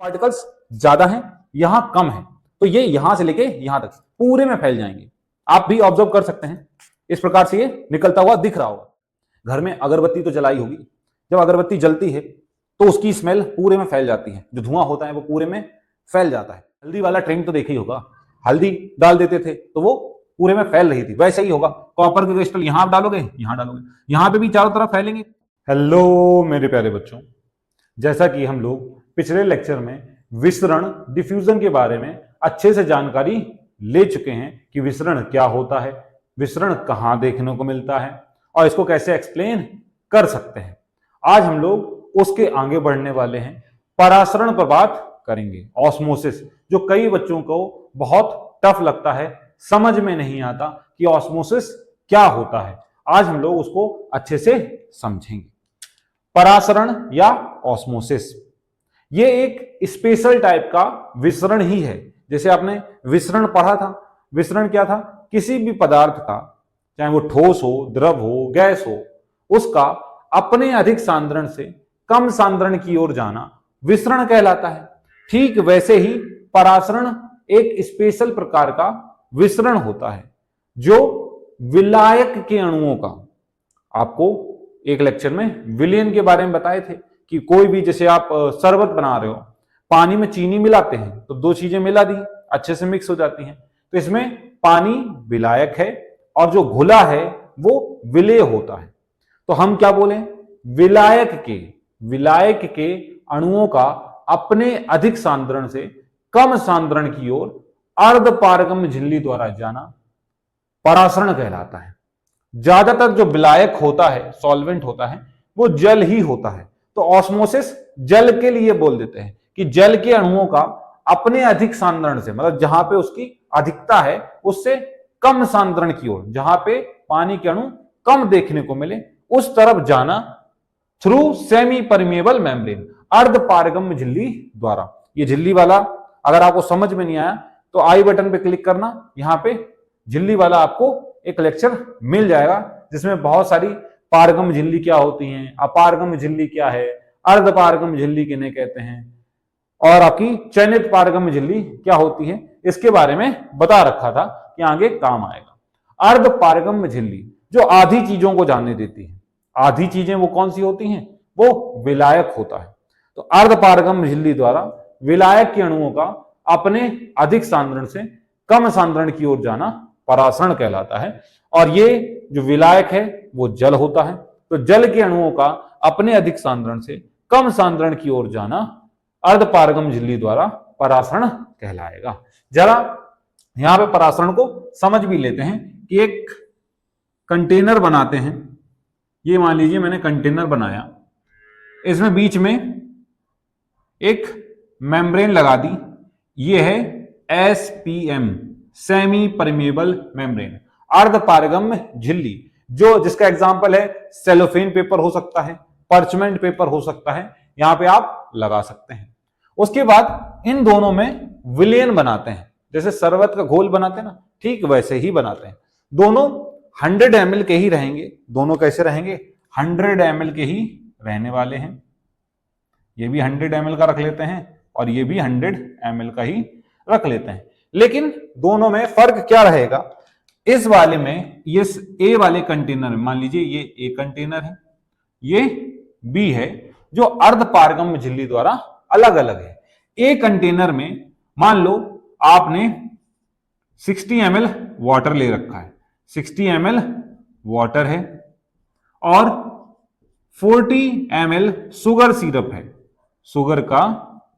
Particles ज्यादा हैं, यहां कम है, तो ये यहां से लेके यहां तक पूरे में फैल जाएंगे। आप भी ऑब्जर्व कर सकते हैं, इस प्रकार से ये निकलता हुआ दिख रहा होगा। घर में अगरबत्ती तो जलाई होगी, जब अगरबत्ती जलती है तो उसकी स्मेल पूरे में फैल जाती है, जो धुआं होता है वो पूरे में फैल जाता है। हल्दी वाला ट्रेंड तो देखा ही होगा, हल्दी डाल देते थे तो वो पूरे में फैल रही थी, वैसे ही होगा। कॉपर के क्रिस्टल यहां आप डालोगे, यहां डालोगे, यहां पे भी चारों तरफ फैलेंगे। हेलो मेरे प्यारे बच्चों, जैसा कि हम लोग पिछले लेक्चर में विसरण डिफ्यूजन के बारे में अच्छे से जानकारी ले चुके हैं कि विसरण क्या होता है, विसरण कहां देखने को मिलता है और इसको कैसे एक्सप्लेन कर सकते हैं। आज हम लोग उसके आगे बढ़ने वाले हैं, परासरण पर बात करेंगे, ऑस्मोसिस, जो कई बच्चों को बहुत टफ लगता है, समझ में नहीं आता कि ऑस्मोसिस क्या होता है। आज हम लोग उसको अच्छे से समझेंगे। परासरण या ऑस्मोसिस ये एक स्पेशल टाइप का विसरण ही है। जैसे आपने विसरण पढ़ा था, विसरण क्या था, किसी भी पदार्थ का, चाहे वो ठोस हो, द्रव हो, गैस हो, उसका अपने अधिक सांद्रण से कम सांद्रण की ओर जाना विसरण कहलाता है। ठीक वैसे ही परासरण एक स्पेशल प्रकार का विसरण होता है जो विलायक के अणुओं का, आपको एक लेक्चर में विलयन के बारे में बताए थे कि कोई भी, जैसे आप शरबत बना रहे हो, पानी में चीनी मिलाते हैं तो दो चीजें मिला दी, अच्छे से मिक्स हो जाती हैं, तो इसमें पानी विलायक है और जो घुला है वो विलेय होता है। तो हम क्या बोले, विलायक के अणुओं का अपने अधिक सांद्रण से कम सांद्रण की ओर अर्धपारगम्य झिल्ली द्वारा जाना परासरण कहलाता है। ज्यादातर जो विलायक होता है, सॉल्वेंट होता है, वो जल ही होता है। तो ऑस्मोसिस जल के लिए बोल देते हैं कि जल के अणुओं का अपने अधिक सांद्रण से, मतलब जहां पे उसकी अधिकता है उससे कम सांद्रण की ओर, जहां पे पानी के अणु कम देखने को मिले, उस तरफ जाना थ्रू सेमी परमिएबल मेम्ब्रेन, अर्धपारगम्य झिल्ली द्वारा। ये झिल्ली वाला अगर आपको समझ में नहीं आया तो आई बटन पे क्लिक करना, यहां पे झिल्ली वाला आपको एक लेक्चर मिल जाएगा जिसमें बहुत सारी पारगम्य झिल्ली क्या होती हैं, अपारगम्य झिल्ली क्या है, अर्धपारगम्य झिल्ली किन्हें कहते हैं, और आपकी चयनित पारगम्य झिल्ली क्या होती है, इसके बारे में बता रखा था कि आगे काम आएगा। अर्धपारगम्य झिल्ली जो आधी चीजों को जानने देती है, आधी चीजें वो कौन सी होती हैं, वो विलायक होता है। तो अर्धपारगम्य झिल्ली द्वारा विलायक के अणुओं का अपने अधिक सांद्रण से कम सांद्रण की ओर जाना परासरण कहलाता है। और ये जो विलायक है वो जल होता है, तो जल के अणुओं का अपने अधिक सांद्रण से कम सांद्रण की ओर जाना अर्धपारगम्य झिल्ली द्वारा परासरण कहलाएगा। जरा यहां पे परासरण को समझ भी लेते हैं कि एक कंटेनर बनाते हैं। ये मान लीजिए मैंने कंटेनर बनाया, इसमें बीच में एक मेम्ब्रेन लगा दी, ये है SPM, सेमी परमिएबल मेम्ब्रेन, अर्धपारगम्य झिल्ली, जो जिसका एग्जांपल है सेलोफेन पेपर हो सकता है, पर्चमेंट पेपर हो सकता है, यहां पे आप लगा सकते हैं। उसके बाद इन दोनों में विलयन बनाते हैं, जैसे शरबत का घोल बनाते हैं ना, ठीक वैसे ही बनाते हैं। दोनों 100 ml के ही रहेंगे। दोनों कैसे रहेंगे, 100 ml के ही रहने वाले हैं। ये भी 100 ml का रख लेते हैं और ये भी 100 ml का ही रख लेते हैं। लेकिन दोनों में फर्क क्या रहेगा, इस वाले में, ये ए वाले कंटेनर में मान लीजिए ये ए कंटेनर है, ये बी है, जो अर्धपारगम्य झिल्ली द्वारा अलग अलग है। ए कंटेनर में मान लो आपने 60 ml वाटर ले रखा है, 60 ml वाटर है और 40 ml शुगर सिरप है, शुगर का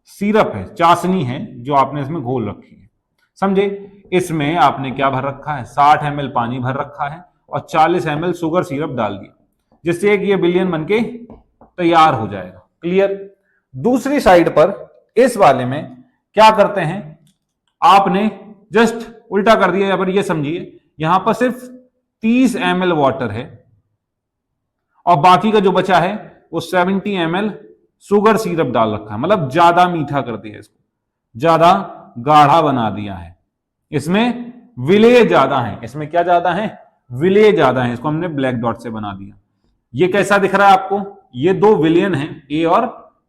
सिरप है, चाशनी है जो आपने इसमें घोल रखी है, समझे। इसमें आपने क्या भर रखा है, 60 ml पानी भर रखा है और 40 ml शुगर सिरप डाल दिया, जिससे एक ये विलयन बनके तैयार हो जाएगा। क्लियर। दूसरी साइड पर इस वाले में क्या करते हैं, आपने जस्ट उल्टा कर दिया। यहां पर ये समझिए, यहां पर सिर्फ 30 ml वाटर है और बाकी का जो बचा है वो 70 ml शुगर सिरप डाल रखा है, मतलब ज्यादा मीठा कर दिया, इसको ज्यादा गाढ़ा बना दिया है। इसमें विलेय ज्यादा है, इसमें क्या ज्यादा है, विलेय ज्यादा है, इसको हमने ब्लैक डॉट से बना दिया। ये कैसा दिख रहा है आपको, ये दो विलयन है, ए और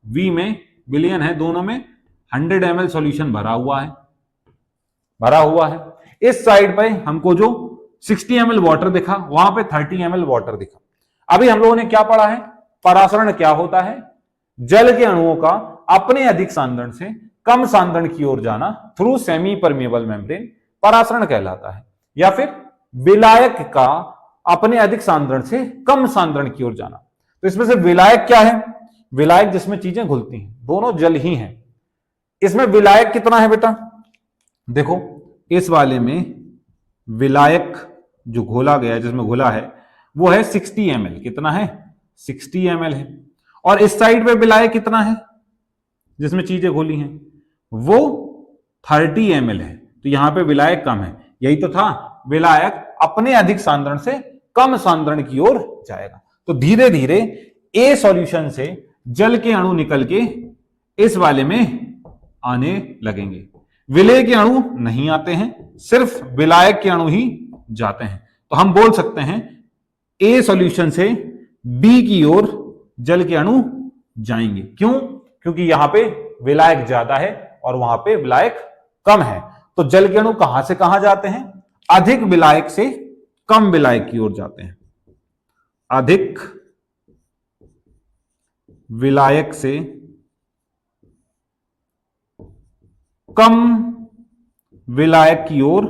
बी में विलयन है, दोनों में 100 ml सॉल्यूशन भरा हुआ है। इस साइड पे हमको जो 60 ml वाटर दिखा, वहां पे 30 ml वाटर दिखा। अभी हम लोगों ने क्या पढ़ा है? परासरण क्या होता है? जल के अणुओं का अपने अधिक सांद्रण से कम सांद्रण की ओर जाना थ्रू सेमी परमिएबल मेम्ब्रेन परासरण कहलाता है। या फिर विलायक का अपने अधिक सांद्रण से कम सांद्रण की ओर जाना। तो इसमें से विलायक क्या है? विलायक जिसमें चीजें घुलती हैं, दोनों जल ही हैं। इसमें विलायक कितना है बेटा? देखो, इस वाले में विलायक जो घोला गया है, जिसमें घुला है, वो है 60 ml। कितना है? 60 ml है। और इस साइड पे विलायक कितना है जिसमें चीजें घोली हैं? वो 30 ml है। तो यहां पे विलायक कम है। यही तो था, विलायक अपने अधिक सांद्रण से कम सांद्रण की ओर जाएगा। तो धीरे धीरे ए सॉल्यूशन से जल के अणु निकल के इस वाले में आने लगेंगे। विलेय के अणु नहीं आते हैं, सिर्फ विलायक के अणु ही जाते हैं। तो हम बोल सकते हैं ए सॉल्यूशन से बी की ओर जल के अणु जाएंगे। क्यों? क्योंकि यहां पे विलायक ज्यादा है और वहां पे विलायक कम है। तो जल के अणु कहां से कहां जाते हैं? अधिक विलायक से कम विलायक की ओर जाते हैं। अधिक विलायक से कम विलायक की ओर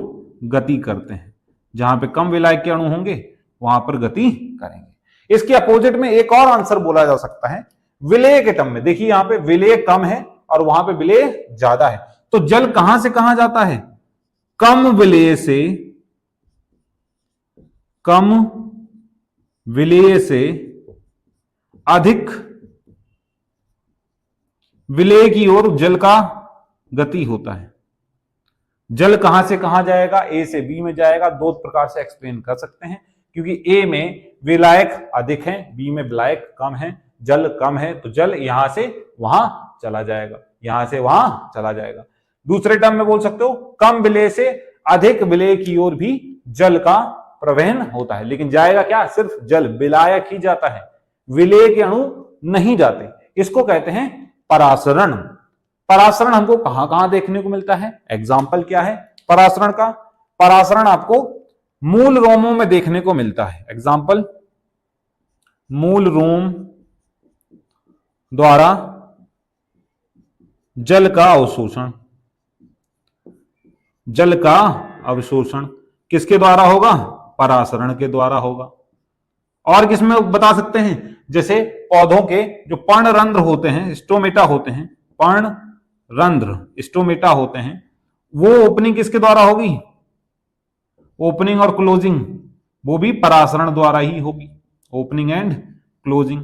गति करते हैं। जहां पे कम विलायक के अणु होंगे वहां पर गति करेंगे। इसके अपोजिट में एक और आंसर बोला जा सकता है विलेय के टर्म में। देखिए, यहां पे विलेय कम है और वहां पे विलेय ज्यादा है। तो जल कहां से कहां जाता है? कम विलेय से अधिक विलेय की ओर जल का गति होता है। जल कहां से कहां जाएगा? ए से बी में जाएगा। दो प्रकार से एक्सप्लेन कर सकते हैं, क्योंकि ए में विलायक अधिक है, बी में विलायक कम है, जल कम है, तो जल यहां से वहां चला जाएगा, यहां से वहां चला जाएगा। दूसरे टर्म में बोल सकते हो, कम विलेय से अधिक विलेय की ओर भी जल का प्रवहन होता है, लेकिन जाएगा क्या? सिर्फ जल, विलायक ही जाता है, विलेय के अणु नहीं जाते। इसको कहते हैं परासरण। परासरण हमको कहां कहां देखने को मिलता है? एग्जाम्पल क्या है परासरण का? परासरण आपको मूल रोमों में देखने को मिलता है। एग्जाम्पल, मूल रोम द्वारा जल का अवशोषण। जल का अवशोषण किसके द्वारा होगा? परासरण के द्वारा होगा। और किसमें बता सकते हैं? जैसे पौधों के जो पर्णरंध्र होते हैं, स्टोमेटा होते हैं, पर्णरंध्र स्टोमेटा होते हैं, वो ओपनिंग किसके द्वारा होगी? ओपनिंग और क्लोजिंग वो भी परासरण द्वारा ही होगी। Opening and closing.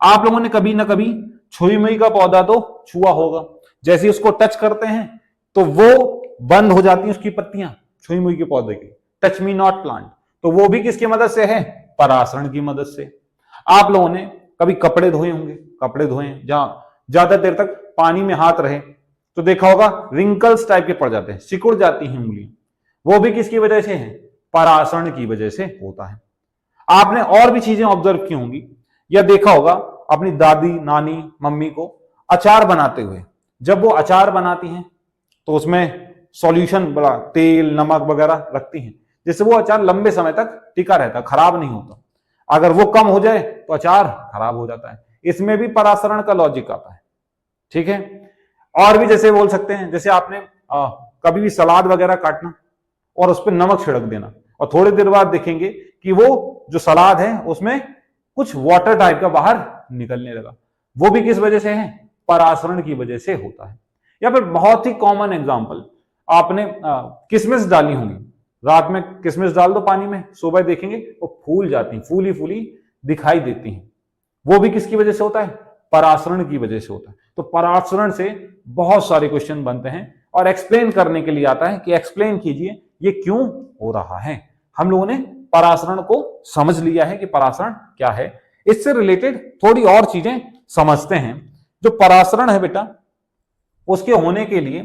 आप लोगों ने कभी ना कभी छुई मुई का पौधा तो छुआ होगा। जैसे उसको टच करते हैं तो वो बंद हो जाती हैं उसकी पत्तियां, छुई मुई के पौधे की। टच मी नॉट प्लांट, तो वो भी किसकी मदद से है? परासरण की मदद से। आप लोगों ने कभी कपड़े धोए होंगे, कपड़े धोए जहां ज्यादा देर तक पानी में हाथ रहे तो देखा होगा रिंकल्स टाइप के पड़ जाते हैं, सिकुड़ जाती हैं उंगलियां। वो भी किसकी वजह से है? परासरण की वजह से होता है। आपने और भी चीजें ऑब्जर्व की होंगी या देखा होगा अपनी दादी, नानी, मम्मी को अचार बनाते हुए। जब वो अचार बनाती हैं तो उसमें सॉल्यूशन बड़ा तेल, नमक वगैरह रखती हैं, जिससे वो अचार लंबे समय तक टिका रहता, खराब नहीं होता। अगर वो कम हो जाए तो अचार खराब हो जाता है। इसमें भी परासरण का लॉजिक आता है। ठीक है। और भी जैसे बोल सकते हैं, जैसे आपने कभी भी सलाद वगैरह काटना और उस पर नमक छिड़क देना और थोड़ी देर बाद देखेंगे कि वो जो सलाद है उसमें कुछ वाटर टाइप का बाहर निकलने लगा। वो भी किस वजह से है? परासरण की वजह से होता है। या फिर बहुत ही कॉमन एग्जांपल, आपने किशमिश डाली होंगी, रात में किशमिश डाल दो पानी में, सुबह देखेंगे वो फूल जाती हैं, फूली फूली दिखाई देती हैं। वो भी किसकी वजह से होता है? परासरण की वजह से होता है। तो परासरण से बहुत सारे क्वेश्चन बनते हैं और एक्सप्लेन करने के लिए आता है कि एक्सप्लेन कीजिए ये क्यों हो रहा है। हम लोगों ने परासरण को समझ लिया है कि परासरण क्या है। इससे रिलेटेड थोड़ी और चीजें समझते हैं। जो परासरण है बेटा, उसके होने के लिए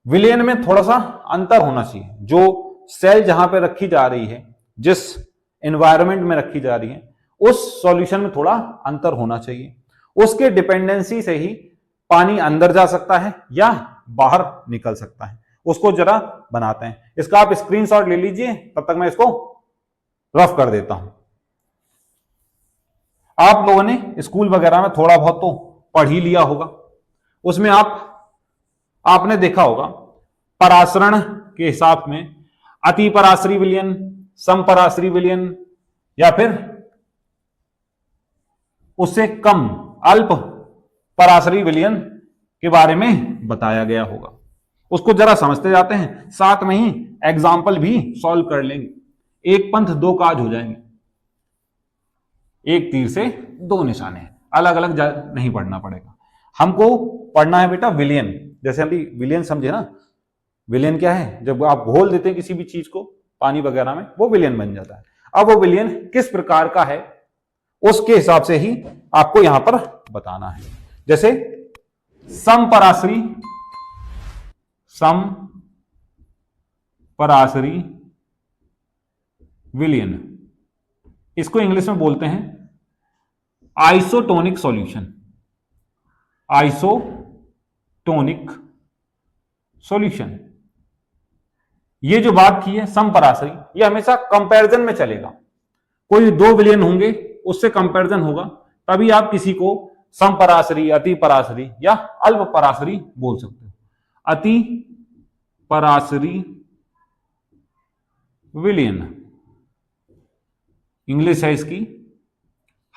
विलयन में थोड़ा सा अंतर होना चाहिए। जो सेल जहां पे रखी जा रही है, जिस एनवायरनमेंट में रखी जा रही है, उस सॉल्यूशन में थोड़ा अंतर होना चाहिए। उसके डिपेंडेंसी से ही पानी अंदर जा सकता है या बाहर निकल सकता है, उसको जरा बनाते हैं। इसका आप स्क्रीनशॉट ले लीजिए, तब तक मैं इसको रफ कर देता हूं। आप लोगों ने स्कूल वगैरह में थोड़ा बहुत तो पढ़ ही लिया होगा, उसमें आपने देखा होगा परासरण के हिसाब में अति पराश्री विलयन, समपराश्री विलयन या फिर उससे कम अल्प पराश्री विलयन के बारे में बताया गया होगा। उसको जरा समझते जाते हैं, साथ में ही एग्जाम्पल भी सॉल्व कर लेंगे। एक पंथ दो काज हो जाएंगे, एक तीर से दो निशाने, अलग अलग नहीं पढ़ना पड़ेगा। हमको पढ़ना है बेटा विलयन। जैसे अभी विलयन समझे ना, विलयन क्या है? जब आप घोल देते हैं किसी भी चीज को पानी वगैरह में, वो विलयन बन जाता है। अब वो विलयन किस प्रकार का है उसके हिसाब से ही आपको यहां पर बताना है। जैसे समपराश्री विलयन, इसको इंग्लिश में बोलते हैं आइसोटोनिक सॉल्यूशन। आइसोटोनिक सॉल्यूशन, ये जो बात की है समपराश्री, ये हमेशा कंपैरिजन में चलेगा। कोई दो विलयन होंगे, उससे कंपैरिजन होगा, तभी आप किसी को समपराश्री, अति पराश्री या अल्प पराश्री बोल सकते हो। अति पराश्री विलयन इंग्लिश है इसकी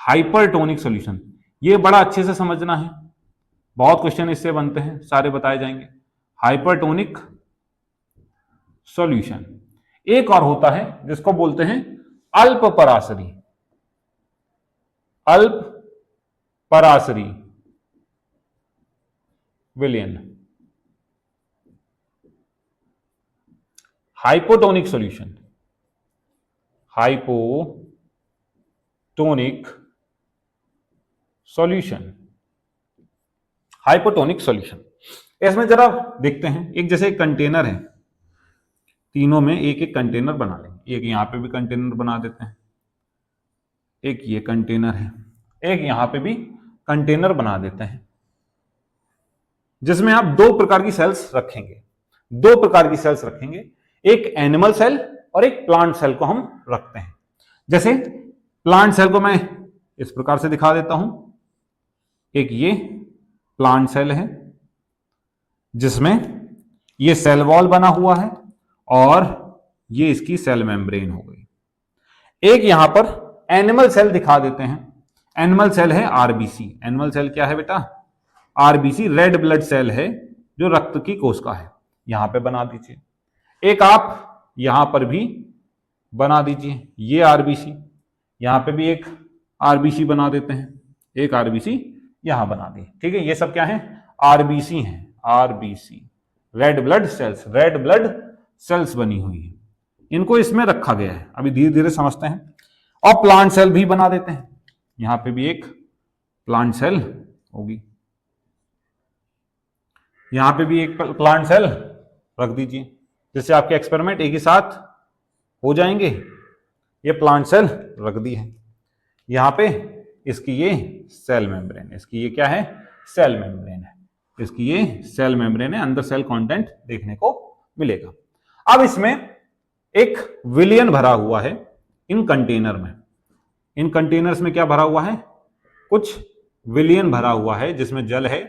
हाइपरटोनिक सॉल्यूशन। ये बड़ा अच्छे से समझना है, बहुत क्वेश्चन इससे बनते हैं, सारे बताए जाएंगे। Hypertonic solution. एक और होता है जिसको बोलते हैं अल्प पराश्री, अल्प पराश्री विलयन। Hypotonic solution, hypotonic solution, hypotonic solution. इसमें जरा देखते हैं, एक जैसे एक कंटेनर है, तीनों में एक एक कंटेनर बना लेंगे। एक यहां पे भी कंटेनर बना देते हैं, एक ये कंटेनर है, एक यहां पे भी कंटेनर बना देते हैं, जिसमें आप दो प्रकार की सेल्स रखेंगे। दो प्रकार की सेल्स रखेंगे, एक एनिमल सेल और एक प्लांट सेल को हम रखते हैं। जैसे प्लांट सेल को मैं इस प्रकार से दिखा देता हूं। एक ये प्लांट सेल है जिसमें ये सेल वॉल बना हुआ है और ये इसकी सेल मेम्ब्रेन हो गई। एक यहां पर एनिमल सेल दिखा देते हैं। एनिमल सेल है आरबीसी। एनिमल सेल क्या है बेटा? आरबीसी, रेड ब्लड सेल है जो रक्त की कोशिका है। यहां पे बना दीजिए। एक आप यहां पर भी बना दीजिए, ये आरबीसी। यहां पे भी एक आरबीसी बना देते हैं, एक आरबीसी यहां बना दी। ठीक है, ये सब क्या है? आरबीसी हैं। RBC, red blood cells, red blood cells बनी हुई है, इनको इसमें रखा गया है। अभी धीरे धीरे समझते हैं। और प्लांट सेल भी बना देते हैं। यहां पे भी एक प्लांट सेल होगी, यहां पे भी एक प्लांट सेल रख दीजिए, जिससे आपके एक्सपेरिमेंट एक ही साथ हो जाएंगे। ये प्लांट सेल रख दी है। यहां पे इसकी ये सेल मेम्ब्रेन, इसकी ये क्या है? सेल मेम्ब्रेन है। इसकी ये सेल मेम्ब्रेन है, अंदर सेल कंटेंट देखने को मिलेगा। अब इसमें एक विलयन भरा हुआ है इन कंटेनर में। इन कंटेनर्स में क्या भरा हुआ है? कुछ विलयन भरा हुआ है जिसमें जल है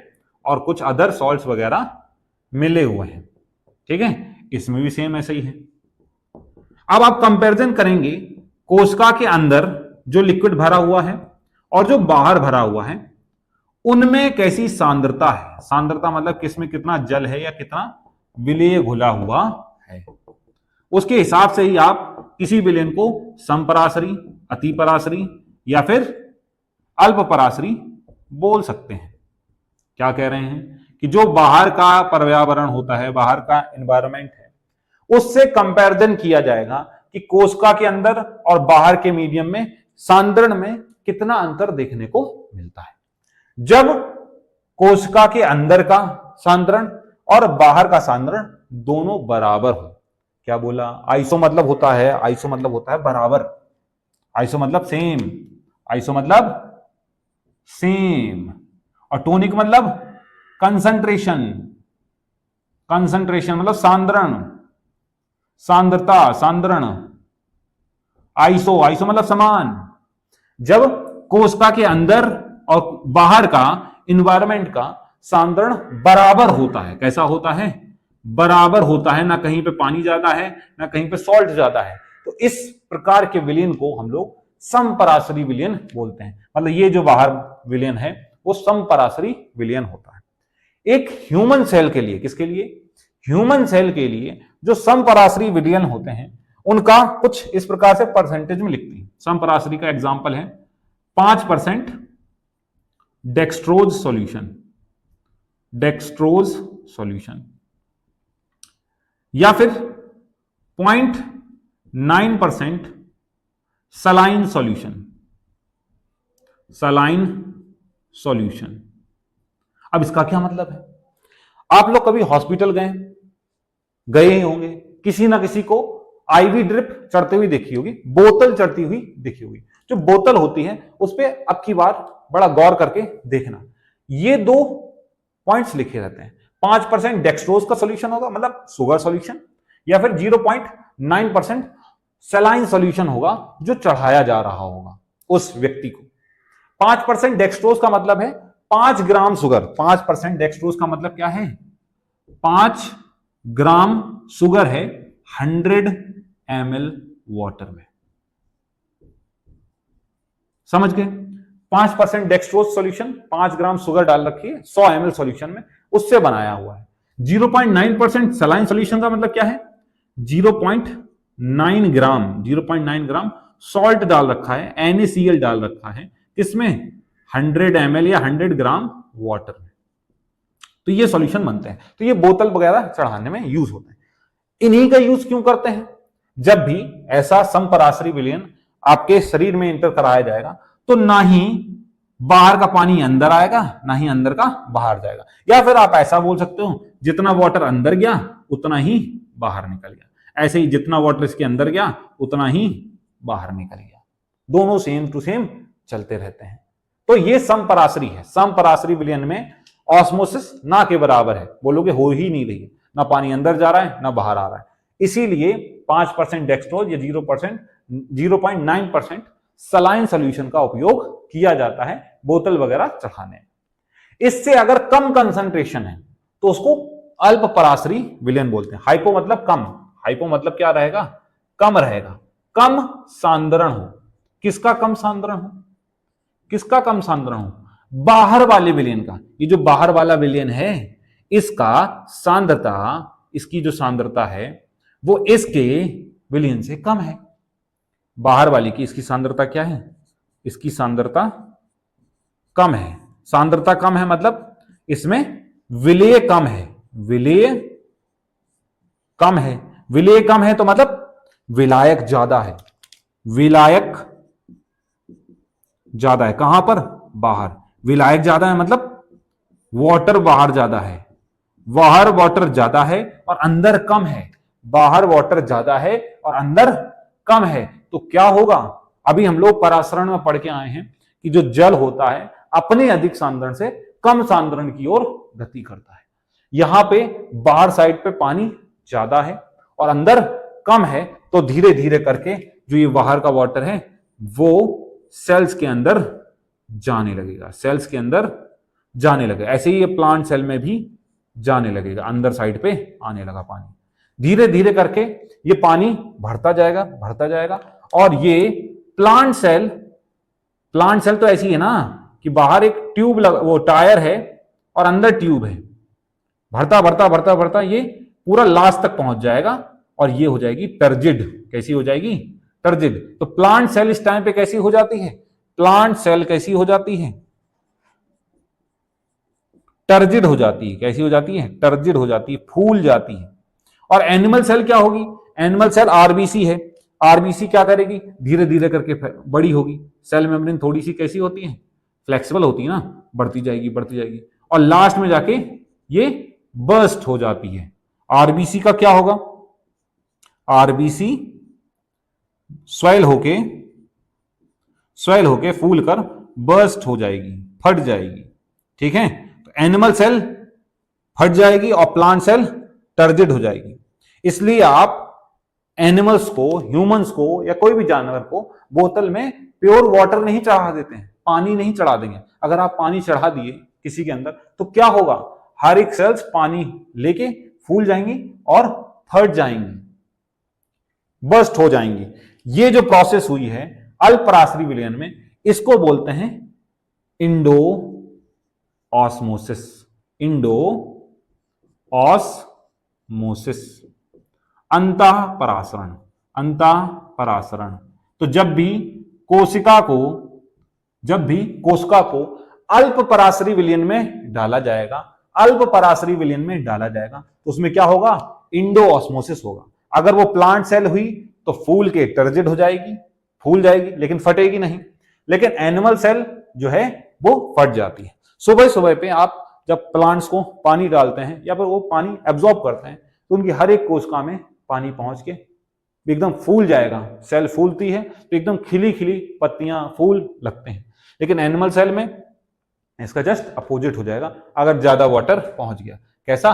और कुछ अदर सॉल्ट्स वगैरह मिले हुए हैं। ठीक है, इसमें भी सेम ऐसा ही है। अब आप कंपैरिजन करेंगे कोशिका के अंदर जो लिक्विड भरा हुआ है और जो बाहर भरा हुआ है, उनमें कैसी सांद्रता है। सांद्रता मतलब किसमें कितना जल है या कितना विलय घुला हुआ है। उसके हिसाब से ही आप किसी विलयन को समपराश्री, अतिपराश्री या फिर अल्प पराश्री बोल सकते हैं। क्या कह रहे हैं कि जो बाहर का पर्यावरण होता है, बाहर का एनवायरनमेंट है, उससे कंपैरिजन किया जाएगा कि कोशिका के अंदर और बाहर के मीडियम में सांद्रण में कितना अंतर देखने को मिलता है। जब कोशिका के अंदर का सांद्रण और बाहर का सांद्रण दोनों बराबर हो। क्या बोला? आइसो मतलब होता है, आइसो मतलब होता है बराबर, आइसो मतलब सेम, आइसो मतलब सेम, और टोनिक मतलब कंसंट्रेशन, कंसंट्रेशन मतलब सांद्रण, सांद्रता, सांद्रण। आइसो, आइसो मतलब समान। जब कोशिका के अंदर और बाहर का इन्वायरमेंट का सांद्रण बराबर होता है, कैसा होता है? बराबर होता है, ना कहीं पे पानी ज्यादा है ना कहीं पे सॉल्ट ज्यादा है, तो इस प्रकार के विलयन को हम लोग समपराशरी विलयन बोलते हैं। मतलब ये जो बाहर विलयन है वो समपराशरी विलयन होता है। एक ह्यूमन सेल के लिए, किसके लिए? ह्यूमन सेल के लिए जो समपराशरी विलयन होते हैं उनका कुछ इस प्रकार से परसेंटेज में लिखते हैं। समपराशरी का एग्जांपल है 5% डेक्सट्रोज सॉल्यूशन, डेक्सट्रोज सॉल्यूशन, या फिर 0.9% सलाइन सॉल्यूशन, सलाइन सॉल्यूशन। अब इसका क्या मतलब है? आप लोग कभी हॉस्पिटल गए ही होंगे, किसी ना किसी को आईवी ड्रिप चढ़ते हुई देखी होगी, बोतल चढ़ती हुई देखी होगी। जो बोतल होती है उस पर अब की बार बड़ा गौर करके देखना, ये 2 पॉइंट्स लिखे रहते हैं। 5% डेक्सट्रोज का सॉल्यूशन होगा मतलब शुगर सॉल्यूशन, या फिर 0.9% सलाइन सॉल्यूशन होगा जो चढ़ाया जा रहा होगा उस व्यक्ति को। 5% डेक्सट्रोज का मतलब है 5 ग्राम शुगर। 5% डेक्सट्रोज का मतलब क्या है? 5 ग्राम शुगर है 100 ml वाटर में। समझ गए? 5% डेक्सट्रोज सॉल्यूशन, 5 ग्राम शुगर डाल रखी है 100 ml सॉल्यूशन में, उससे बनाया हुआ है। 0.9% सलाइन सॉल्यूशन का मतलब क्या है? 0.9 ग्राम सॉल्ट डाल रखा है, NaCl डाल रखा है, किसमें? 100 ml या 100 ग्राम वाटर में, तो ये सॉल्यूशन बनते हैं। तो ये बोतल वगैरह चढ़ाने में यूज होते हैं। इन्हीं का यूज क्यों करते हैं? जब भी ऐसा समपराशरी विलयन आपके शरीर में इंटर कराया जाएगा तो ना ही बाहर का पानी अंदर आएगा ना ही अंदर का बाहर जाएगा, या फिर आप ऐसा बोल सकते हो जितना वाटर अंदर गया उतना ही बाहर निकल गया, ऐसे ही जितना वाटर इसके अंदर गया उतना ही बाहर निकल गया, दोनों सेम टू सेम चलते रहते हैं। तो ये समपराशरी है। समपराशरी विलयन में ऑस्मोसिस ना के बराबर है, बोलोगे हो ही नहीं रही है, ना पानी अंदर जा रहा है ना बाहर आ रहा है। इसीलिए 5% डेक्सट्रोज या 0.9% सलाइन सॉल्यूशन का उपयोग किया जाता है बोतल वगैरह चढ़ाने। इससे अगर कम कंसंट्रेशन है तो उसको अल्प पराशरी विलयन बोलते हैं। हाइपो मतलब कम, हाइपो मतलब क्या रहेगा? कम रहेगा, कम सांद्रण हो। किसका कम सांद्रण हो? किसका कम सांद्रण हो? बाहर वाले विलयन का। ये जो बाहर वाला विलयन है इसका सांद्रता, इसकी जो सांद्रता है वो इसके विलयन से कम है। बाहर वाली की इसकी सांद्रता क्या है? इसकी सांद्रता कम है। सांद्रता कम है मतलब इसमें विलेय कम है, विलेय कम है। विलेय कम है तो मतलब विलायक ज्यादा है, विलायक ज्यादा है। कहां पर? बाहर। विलायक ज्यादा है मतलब वाटर बाहर ज्यादा है, बाहर वाटर ज्यादा है और अंदर कम है। बाहर वाटर ज्यादा है और अंदर कम है तो क्या होगा? अभी हम लोग परासरण में पढ़ के आए हैं कि जो जल होता है अपने अधिक सांद्रण से कम सांद्रण की ओर गति करता है। यहां पे बाहर साइड पे पानी ज्यादा है और अंदर कम है, तो धीरे धीरे करके जो ये बाहर का वाटर है वो सेल्स के अंदर जाने लगेगा, सेल्स के अंदर जाने लगेगा। ऐसे ही ये प्लांट सेल में भी जाने लगेगा, अंदर साइड पे आने लगा पानी। धीरे धीरे करके ये पानी बढ़ता जाएगा, बढ़ता जाएगा, और ये प्लांट सेल तो ऐसी है ना कि बाहर एक ट्यूब वो टायर है और अंदर ट्यूब है। बढ़ता बढ़ता बढ़ता बढ़ता ये पूरा लास्ट तक पहुंच जाएगा और ये हो जाएगी टर्जिड। कैसी हो जाएगी? टर्जिड। तो प्लांट सेल इस टाइम पे कैसी हो जाती है? प्लांट सेल कैसी हो जाती है? टर्जिड हो जाती है। कैसी हो जाती है? टर्जिड हो जाती है, फूल जाती है। और एनिमल सेल क्या होगी? एनिमल सेल आरबीसी है। आरबीसी क्या करेगी? धीरे धीरे करके बड़ी होगी। सेल मेम्ब्रेन थोड़ी सी कैसी होती है? फ्लेक्सिबल होती है ना, बढ़ती जाएगी बढ़ती जाएगी और लास्ट में जाके ये बर्स्ट हो जाती है। आरबीसी का क्या होगा? आरबीसी स्वेल होके फूल कर बर्स्ट हो जाएगी, फट जाएगी। ठीक है? तो एनिमल सेल फट जाएगी और प्लांट सेल टर्जिड हो जाएगी। इसलिए आप एनिमल्स को, ह्यूमंस को या कोई भी जानवर को बोतल में प्योर वाटर नहीं चढ़ा देते हैं, पानी नहीं चढ़ा देंगे। अगर आप पानी चढ़ा दिए किसी के अंदर तो क्या होगा, हर एक सेल्स पानी लेके फूल जाएंगी और फट जाएंगी, बर्स्ट हो जाएंगी। ये जो प्रोसेस हुई है अल्पपराशरी विलयन में, इसको बोलते हैं इंडो ऑस्मोसिस। इंडो ऑस्मोसिस, अंतः परासरण। अंतः परासरण। तो जब भी कोशिका को अल्प पराशरी विलयन में डाला जाएगा, अल्प पराशरी विलयन में डाला जाएगा, तो उसमें क्या होगा, इंडो ऑस्मोसिस होगा। अगर वो प्लांट सेल हुई तो फूल के टर्जिड हो जाएगी, फूल जाएगी लेकिन फटेगी नहीं। लेकिन एनिमल सेल जो है वो फट जाती है। सुबह सुबह पे आप जब प्लांट्स को पानी डालते हैं या फिर वो पानी एब्जॉर्ब करते हैं तो उनकी हर एक कोशिका में पानी पहुंच के एकदम फूल जाएगा। सेल फूलती है तो एकदम खिली खिली पत्तियां, फूल लगते हैं। लेकिन एनिमल सेल में इसका जस्ट अपोजिट हो जाएगा अगर ज्यादा वाटर पहुंच गया। कैसा,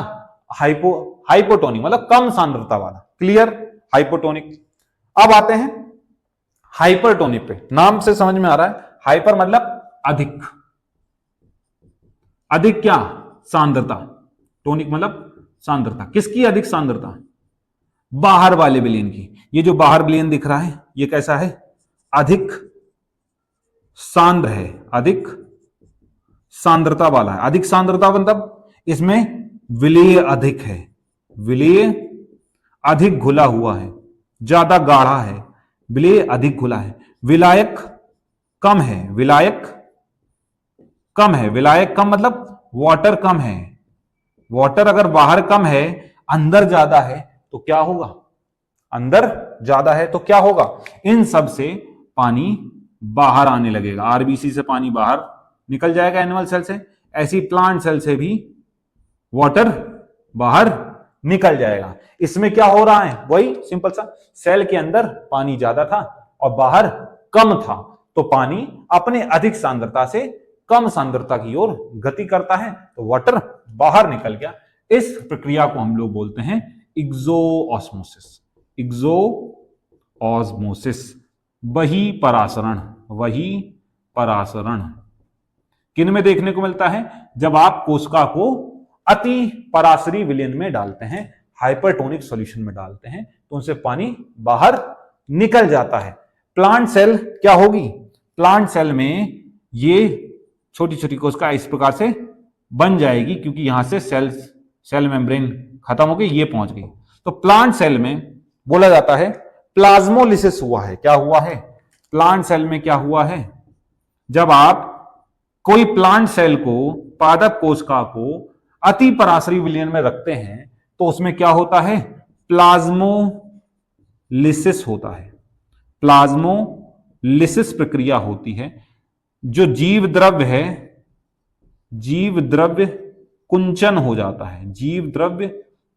हाइपोटोनिक, मतलब कम सांद्रता वाला। Clear, hypotonic. अब आते हैं हाइपरटोनिक पे। नाम से समझ में आ रहा है, हाइपर मतलब अधिक, अधिक क्या, सांद्रता। टोनिक मतलब सांद्रता। किसकी अधिक सांद्रता, बाहर वाले विलयन की। ये जो बाहर विलयन दिख रहा है ये कैसा है, अधिक सांद्र है, अधिक सांद्रता वाला है। अधिक सांद्रता मतलब इसमें विलेय अधिक है, विलेय अधिक घुला हुआ है, ज्यादा गाढ़ा है, विलेय अधिक घुला है। विलायक कम है, विलायक कम है। विलायक कम मतलब वाटर कम है। वाटर अगर बाहर कम है, अंदर ज्यादा है तो क्या होगा, अंदर ज्यादा है तो क्या होगा, इन सब से पानी बाहर आने लगेगा। आरबीसी से पानी बाहर निकल जाएगा एनिमल सेल से, ऐसी प्लांट सेल से भी वाटर बाहर निकल जाएगा। इसमें क्या हो रहा है, वही सिंपल सा, सेल के अंदर पानी ज्यादा था और बाहर कम था, तो पानी अपने अधिक सांद्रता से कम सांद्रता की ओर गति करता है तो वाटर बाहर निकल गया। इस प्रक्रिया को हम लोग बोलते हैं इग्जोऑस्मोसिस। इग्जोऑस्मोसिस, वही परासरण। वही परासरण किन में देखने को मिलता है, जब आप कोशिका को अति पराशरी विलयन में डालते हैं, हाइपरटोनिक सॉल्यूशन में डालते हैं, तो उनसे पानी बाहर निकल जाता है। प्लांट सेल क्या होगी, प्लांट सेल में ये छोटी छोटी कोशिका इस प्रकार से बन जाएगी, क्योंकि यहां से सेल मेम्ब्रेन खत्म हो गई, ये पहुंच गई। तो प्लांट सेल में बोला जाता है प्लाज्मोलिसिस हुआ है। क्या हुआ है, प्लांट सेल में क्या हुआ है, जब आप कोई प्लांट सेल को, पादप कोशिका को अति पराशरी विलयन में रखते हैं तो उसमें क्या होता है, प्लाज्मोलिसिस होता है। प्लाज्मोलिसिस प्रक्रिया होती है। जो जीव द्रव्य है, जीव द्रव्य कुंचन हो जाता है। जीव द्रव्य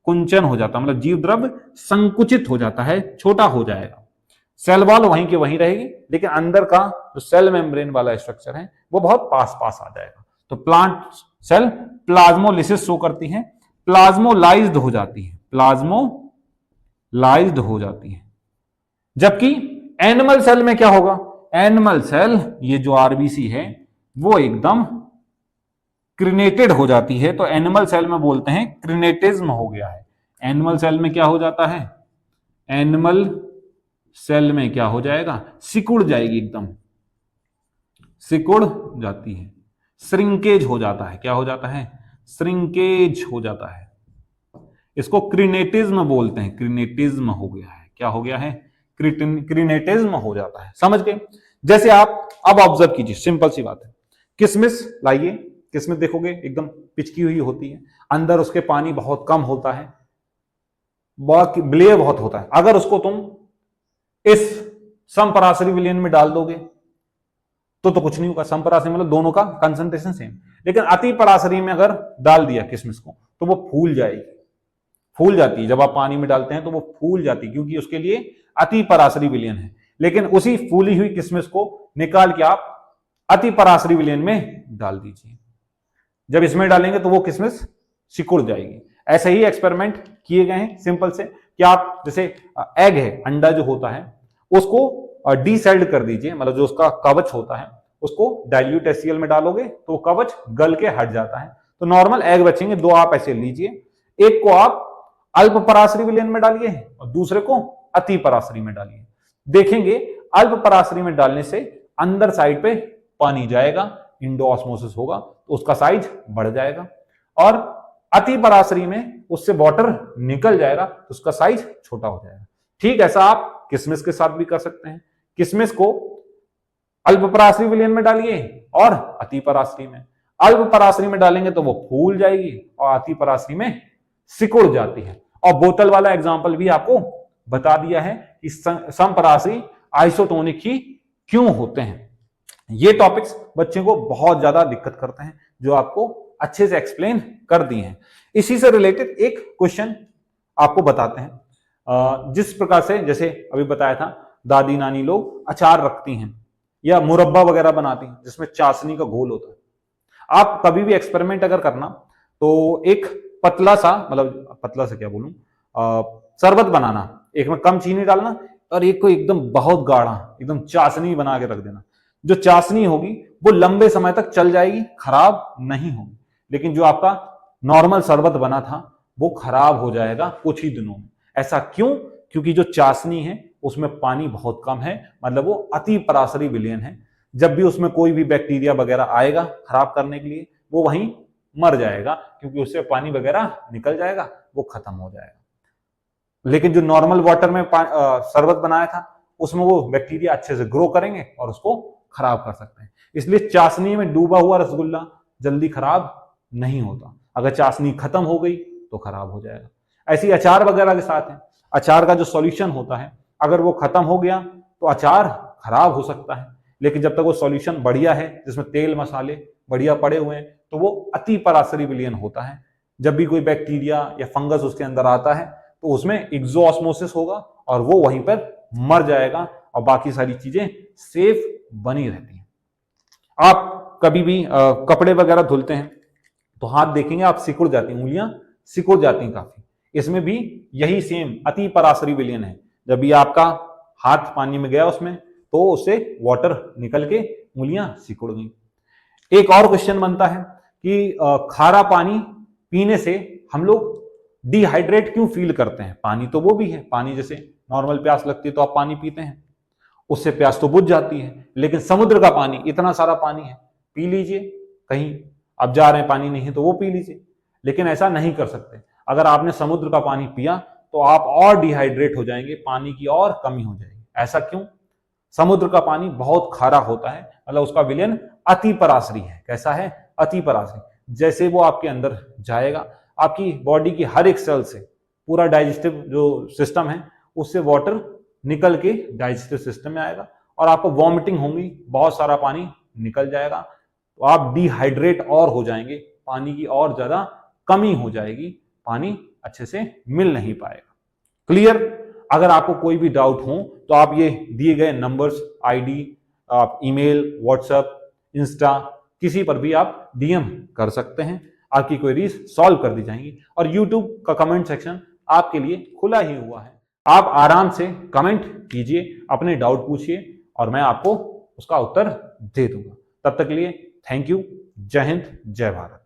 कुंचन हो जाता है मतलब जीव द्रव्य संकुचित हो जाता है, छोटा हो जाएगा। सेल वॉल वहीं के वहीं रहेगी, लेकिन अंदर का जो सेल मेम्ब्रेन वाला स्ट्रक्चर है वो बहुत पास पास आ जाएगा। तो प्लांट सेल प्लाज्मोलिसिस शो करती है, प्लाज्मोलाइज्ड हो जाती है, प्लाज्मोलाइज्ड हो जाती है। जबकि एनिमल सेल में क्या होगा, एनिमल सेल, ये जो आरबीसी है वो एकदम क्रिनेटेड हो जाती है। तो एनिमल सेल में बोलते हैं क्रिनेटिज्म हो गया है। एनिमल सेल में क्या हो जाता है, एनिमल सेल में क्या हो जाएगा, सिकुड़ जाएगी, एकदम सिकुड़ जाती है, श्रिंकेज हो जाता है। क्या हो जाता है, श्रिंकेज हो जाता है। इसको क्रिनेटिज्म बोलते हैं, क्रिनेटिज्म हो गया है। क्या हो गया है, क्रिनेटिज्म हो जाता है। समझ गए। जैसे आप अब ऑब्जर्व कीजिए, सिंपल सी बात है, किशमिश लाइए, किशमिश देखोगे एकदम पिचकी हुई होती है, अंदर उसके पानी बहुत कम होता है, विलेय बहुत होता है। अगर उसको तुम इस समपराशरी विलयन में डाल दोगे तो कुछ नहीं होगा। समपराशरी मतलब दोनों का कंसंट्रेशन सेम। लेकिन अति पराशरी में अगर डाल दिया किशमिश को तो वो फूल जाएगी, फूल जाती है। जब आप पानी में डालते हैं तो वो फूल जाती है, क्योंकि उसके लिए अति पराशरी विलयन है। लेकिन उसी फूली हुई किशमिश को निकाल के आप अति पराशरी विलयन में डाल दीजिए। जब इसमें डालेंगे तो वो किशमिश सिकुड़ जाएगी। ऐसे ही एक्सपेरिमेंट किए गए हैं सिंपल से कि आप जैसे एग है, अंडा जो होता है उसको डीसेल्ड कर दीजिए, मतलब जो उसका कवच होता है उसको डाइल्यूट HCl में डालोगे तो वो कवच गल के हट जाता है, तो नॉर्मल एग बचेंगे। दो आप ऐसे लीजिए, एक को आप अल्प पराश्रयी विलयन में डालिए और दूसरे को अति पराश्रयी में डालिए। देखेंगे अल्प पराश्रयी में डालने से अंदर साइड पे पानी जाएगा, इंडोऑस्मोसिस होगा तो उसका साइज बढ़ जाएगा, और अति पराश्रयी में उससे वाटर निकल जाएगा तो उसका साइज छोटा हो जाएगा। ठीक ऐसा आप किशमिश के साथ भी कर सकते हैं। किशमिश को अल्प पराश्रयी विलयन में डालिए और अति पराश्रयी में। अल्प पराश्रयी में डालेंगे तो वो फूल जाएगी और अति पराश्रयी में सिकुड़ जाती है। और बोतल वाला एग्जांपल भी आपको बता दिया है कि समपराश्रयी आइसोटोनिक ही क्यों होते हैं। ये टॉपिक्स बच्चे को बहुत ज्यादा दिक्कत करते हैं, जो आपको अच्छे से एक्सप्लेन कर दिए हैं। इसी से रिलेटेड एक क्वेश्चन आपको बताते हैं। जिस प्रकार से जैसे अभी बताया था, दादी नानी लोग अचार रखती हैं या मुरब्बा वगैरह बनाती हैं जिसमें चाशनी का घोल होता है। आप कभी भी एक्सपेरिमेंट अगर करना तो एक पतला सा, मतलब पतला सा क्या बोलूं, शरबत बनाना, एक में कम चीनी डालना और एक को एकदम बहुत गाढ़ा एकदम चाशनी बना के रख देना। जो चाशनी होगी वो लंबे समय तक चल जाएगी, खराब नहीं होगी, लेकिन जो आपका नॉर्मल शरबत बना था वो खराब हो जाएगा कुछ ही दिनों में। ऐसा क्यों? क्योंकि जो चाशनी है उसमें पानी बहुत कम है, मतलब वो अति पराश्रयी विलयन है। जब भी उसमें कोई भी बैक्टीरिया वगैरह आएगा खराब करने के लिए, वो वहीं मर जाएगा, क्योंकि उससे पानी वगैरह निकल जाएगा, वो खत्म हो जाएगा। लेकिन जो नॉर्मल वाटर में शरबत बनाया था उसमें वो बैक्टीरिया अच्छे से ग्रो करेंगे और उसको खराब कर सकते हैं। इसलिए चाशनी में डूबा हुआ रसगुल्ला जल्दी खराब नहीं होता। अगर चाशनी खत्म हो गई तो खराब हो जाएगा। ऐसी अचार वगैरह के साथ है, अचार का जो सॉल्यूशन होता है अगर वो खत्म हो गया तो अचार खराब हो सकता है, लेकिन जब तक वो सॉल्यूशन बढ़िया है जिसमें तेल मसाले बढ़िया पड़े हुए हैं तो वो अति पराश्रयी विलयन होता है। जब भी कोई बैक्टीरिया या फंगस उसके अंदर आता है तो उसमें एक्सोऑस्मोसिस होगा और वो वहीं पर मर जाएगा और बाकी सारी चीजें सेफ बनी रहती हैं। आप कभी भी कपड़े वगैरह धुलते हैं तो हाथ देखेंगे आप सिकुड़ जाती हैं, उंगलियां सिकुड़ जाती हैं काफी। इसमें भी यही सेम अति पराश्रयी विलयन है। जब भी आपका हाथ पानी में गया उसमें तो उससे वाटर निकल के उंगलियां सिकुड़ गई। एक और क्वेश्चन बनता है कि खारा पानी पीने से हम लोग डिहाइड्रेट क्यों फील करते हैं? पानी तो वो भी है, पानी जैसे नॉर्मल प्यास लगती है तो आप पानी पीते हैं, उससे प्यास तो बुझ जाती है, लेकिन समुद्र का पानी, इतना सारा पानी है, पी लीजिए, कहीं आप जा रहे हैं पानी नहीं है तो वो पी लीजिए। लेकिन ऐसा नहीं कर सकते। अगर आपने समुद्र का पानी पिया तो आप और डिहाइड्रेट हो जाएंगे, पानी की और कमी हो जाएगी। ऐसा क्यों? समुद्र का पानी बहुत खारा होता है, मतलब उसका विलयन अति पराश्रयी है। कैसा है? अति पराश्रयी। जैसे वो आपके अंदर जाएगा, आपकी बॉडी की हर एक सेल से, पूरा डाइजेस्टिव जो सिस्टम है उससे वाटर निकल के डाइजेस्टिव सिस्टम में आएगा और आपको वॉमिटिंग होगी, बहुत सारा पानी निकल जाएगा, तो आप डिहाइड्रेट और हो जाएंगे, पानी की और ज्यादा कमी हो जाएगी, पानी अच्छे से मिल नहीं पाएगा। क्लियर? अगर आपको कोई भी डाउट हो तो आप ये दिए गए नंबर्स, आईडी, आप ईमेल, व्हाट्सएप, इंस्टा, किसी पर भी आप डीएम कर सकते हैं। आपकी क्वेरीज सॉल्व कर दी जाएंगी और यूट्यूब का कमेंट सेक्शन आपके लिए खुला ही हुआ है। आप आराम से कमेंट कीजिए, अपने डाउट पूछिए और मैं आपको उसका उत्तर दे दूंगा। तब तक के लिए थैंक यू। जय हिंद, जय भारत।